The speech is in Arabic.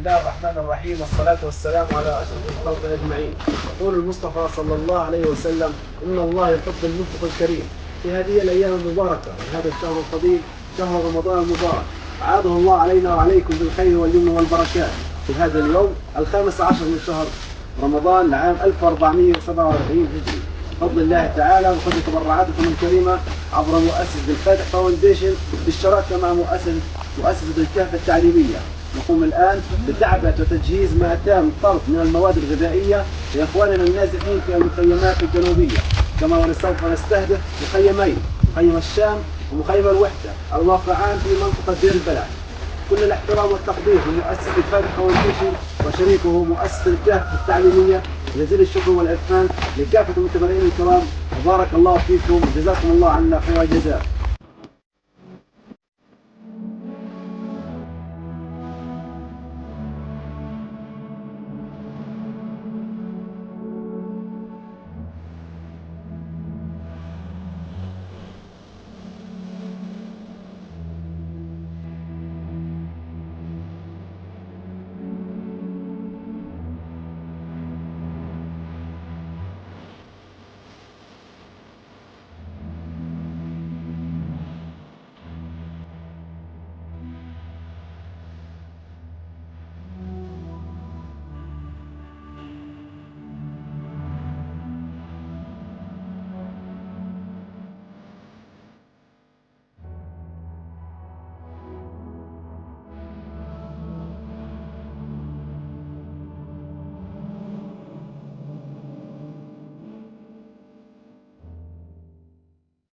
الله الرحمن الرحيم، والصلاة والسلام على أشرف الخلق أجمعين. يقول المصطفى صلى الله عليه وسلم: إن الله يحب المنفق الكريم. في هذه الأيام المباركة من هذا الشهر الفضيل، شهر رمضان المبارك، أعاده الله علينا وعليكم بالخير واليمن والبركات في هذا اليوم 15 من شهر رمضان لعام 1447 هجري، بفضل الله تعالى وفضل تبرعاتكم الكريمة عبر مؤسسة الفتح فاونديشن بالشراكة مع مؤسسة الكهف التعليمية. نقوم الآن بتعبئة وتجهيز 200 طرف من المواد الغذائية لإخواننا النازحين في المخيمات الجنوبية، كما سوف نستهدف مخيمين، مخيم الشام ومخيم الوحدة الواقعان في منطقة دير البلح. كل الاحترام والتقدير لمؤسسة الفتح فاونديشن وشريكه مؤسسة الكهف التعليمية، جزيل الشكر والإحسان لكافة المتابعين الكرام، وبارك الله فيكم وجزاكم الله عنا خير الجزاء.